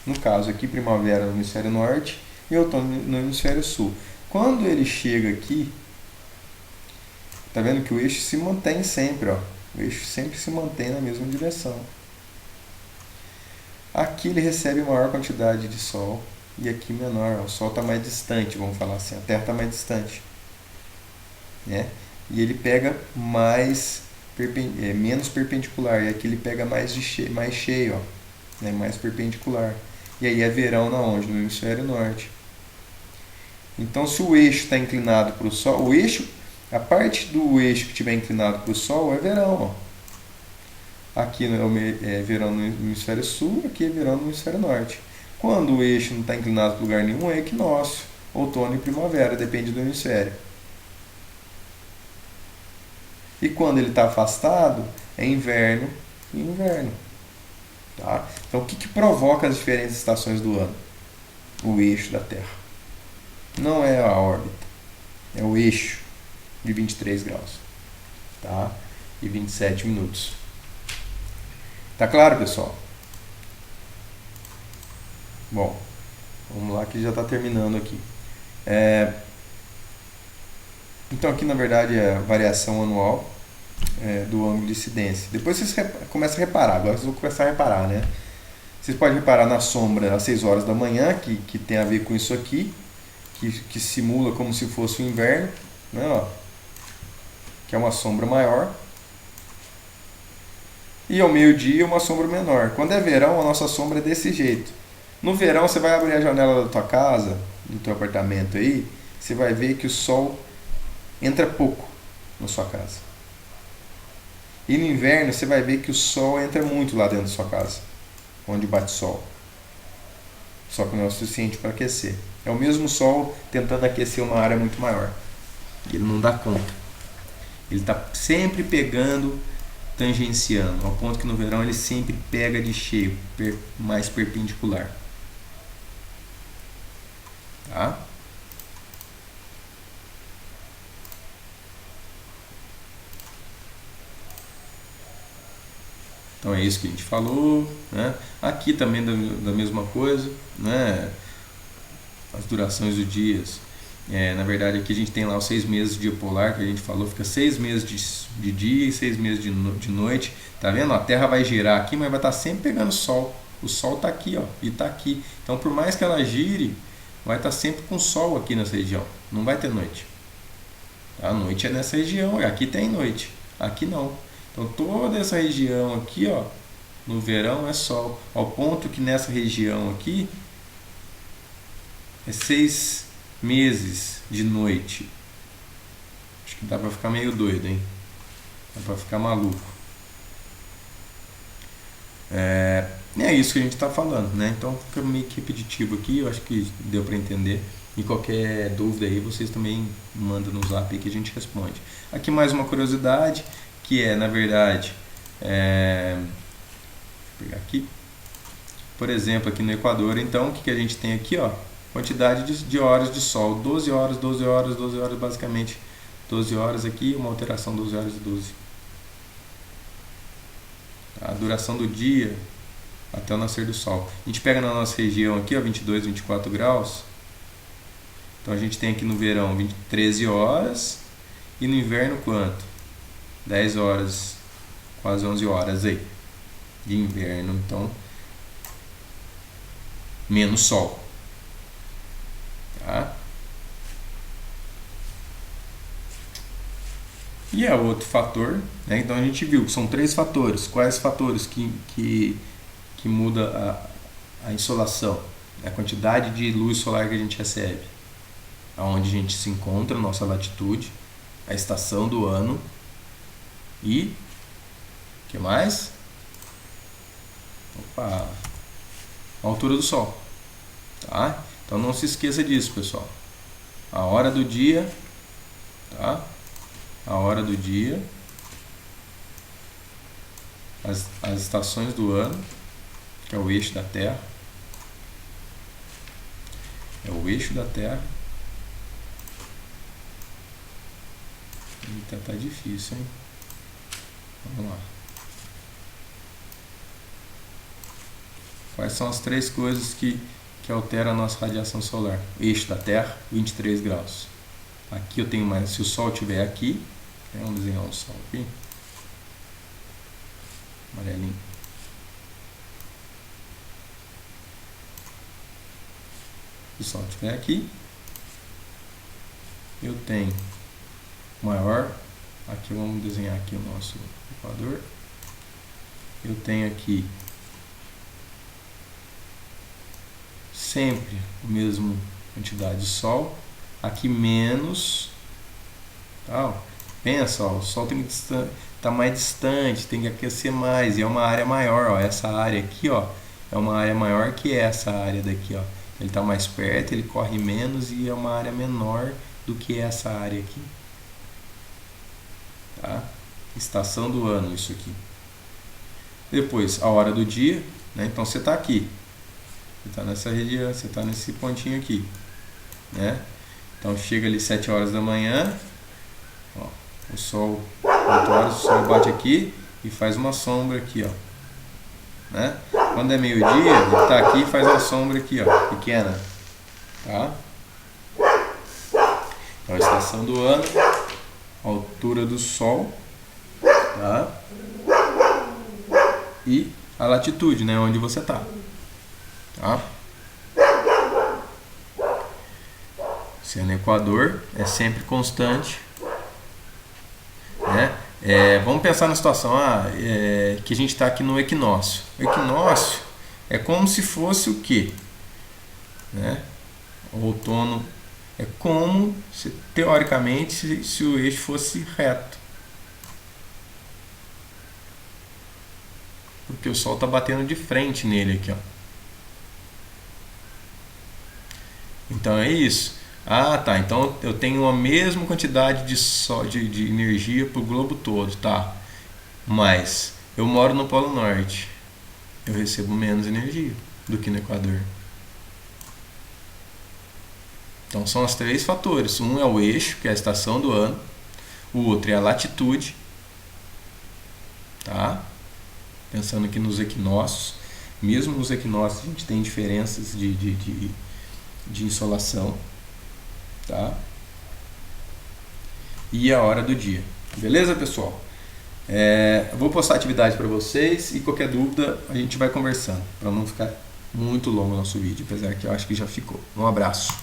No caso aqui, primavera no hemisfério norte e outono no hemisfério sul. Quando ele chega aqui, tá vendo que o eixo se mantém sempre, ó. O eixo sempre se mantém na mesma direção. Aqui ele recebe maior quantidade de Sol e aqui menor. O Sol está mais distante, vamos falar assim. A Terra está mais distante, né? E ele pega menos perpendicular. E aqui ele pega mais cheio, ó, né? Mais perpendicular. E aí é verão na onde? No hemisfério norte. Então, se o eixo está inclinado para o Sol, a parte do eixo que estiver inclinado para o Sol é verão, ó. Aqui é verão no hemisfério sul, aqui é verão no hemisfério norte. Quando o eixo não está inclinado para lugar nenhum, é equinócio, outono e primavera, depende do hemisfério. E quando ele está afastado, é inverno e inverno. Tá? Então, o que provoca as diferentes estações do ano? O eixo da Terra. Não é a órbita, é o eixo de 23 graus, tá? E 27 minutos. Tá claro, pessoal? Bom, vamos lá que já está terminando aqui. Então aqui na verdade é a variação anual do ângulo de incidência. Depois vocês começam a reparar, agora vocês vão começar a reparar, né? Vocês podem reparar na sombra às 6 horas da manhã, que tem a ver com isso aqui, que simula como se fosse o inverno, né, ó, que é uma sombra maior. E ao meio-dia uma sombra menor. Quando é verão, a nossa sombra é desse jeito. No verão você vai abrir a janela da tua casa, do teu apartamento aí, você vai ver que o sol entra pouco na sua casa. E no inverno você vai ver que o sol entra muito lá dentro da sua casa, onde bate sol. Só que não é o suficiente para aquecer. É o mesmo sol tentando aquecer uma área muito maior. Ele não dá conta. Ele está sempre pegando, tangenciando, ao ponto que no verão ele sempre pega de cheio, mais perpendicular. Tá? Então é isso que a gente falou, né? Aqui também da mesma coisa, né? As durações dos dias. Na verdade aqui a gente tem lá os 6 meses de dia polar que a gente falou, fica 6 meses de dia e 6 meses de noite. Tá vendo? A Terra vai girar aqui, mas vai estar sempre pegando sol. O sol está aqui, ó, e está aqui. Então por mais que ela gire, vai estar sempre com sol aqui nessa região. Não vai ter noite. A noite é nessa região, aqui tem noite, aqui não. Então toda essa região aqui, ó, no verão é sol, ao ponto que nessa região aqui é 6 meses de noite. Acho que dá pra ficar meio doido, hein? Dá pra ficar maluco. É isso que a gente tá falando, né? Então fica meio que repetitivo aqui, eu acho que deu pra entender. E qualquer dúvida aí vocês também mandam no zap que a gente responde. Aqui mais uma curiosidade, que na verdade, vou pegar aqui, por exemplo, aqui no Equador, então, o que a gente tem aqui, ó, quantidade de horas de sol, 12 horas, 12 horas, 12 horas, basicamente, 12 horas aqui, uma alteração 12 horas e 12. A duração do dia até o nascer do sol. A gente pega na nossa região aqui, ó, 22, 24 graus, então a gente tem aqui no verão 13 horas e no inverno quanto? 10 horas, quase 11 horas aí de inverno, então menos sol, tá? E é outro fator, né? Então a gente viu que são 3 fatores. Quais fatores que muda a insolação? A quantidade de luz solar que a gente recebe, aonde a gente se encontra, nossa latitude, a estação do ano e o que mais? Opa, a altura do sol, tá? Então não se esqueça disso, pessoal. A hora do dia, tá? A hora do dia, as estações do ano, que é o eixo da Terra, Até tá difícil, hein? Vamos lá. Quais são as 3 coisas que alteram a nossa radiação solar? O eixo da Terra, 23 graus. Aqui eu tenho mais, se o Sol estiver aqui, vamos desenhar o Sol aqui, amarelinho. Se o Sol estiver aqui, eu tenho maior, aqui vamos desenhar aqui o nosso Equador, eu tenho aqui sempre a mesma quantidade de Sol, aqui menos, tal. Pensa, ó, o Sol tem que estar mais distante, tem que aquecer mais, e é uma área maior, ó, essa área aqui, ó, é uma área maior que essa área daqui, ó. Ele está mais perto, ele corre menos e é uma área menor do que essa área aqui. Tá? Estação do ano, isso aqui. Depois, a hora do dia, né? Então você está aqui. Você está nessa região, você está nesse pontinho aqui. Né? Então chega ali 7 horas da manhã, ó, o Sol, 8 horas, o Sol bate aqui e faz uma sombra aqui, ó. Né? Quando é meio-dia, ele está aqui e faz uma sombra aqui, ó, pequena. Tá? Então a estação do ano, a altura do Sol, tá? E a latitude, né, onde você está. Tá? Se é no Equador, é sempre constante. Né? Vamos pensar na situação que a gente está aqui no equinócio. O equinócio é como se fosse o quê? Né? O outono é como, teoricamente, se o eixo fosse reto. Porque o Sol está batendo de frente nele aqui, ó. Então é isso. Ah, tá. Então eu tenho a mesma quantidade de energia para o globo todo, tá? Mas eu moro no Polo Norte. Eu recebo menos energia do que no Equador. Então são os 3 fatores. Um é o eixo, que é a estação do ano. O outro é a latitude. Tá? Pensando aqui nos equinócios. Mesmo nos equinócios a gente tem diferenças de insolação. Tá? E a hora do dia. Beleza, pessoal? Vou postar atividade para vocês e qualquer dúvida a gente vai conversando, para não ficar muito longo o nosso vídeo, apesar que eu acho que já ficou. Um abraço.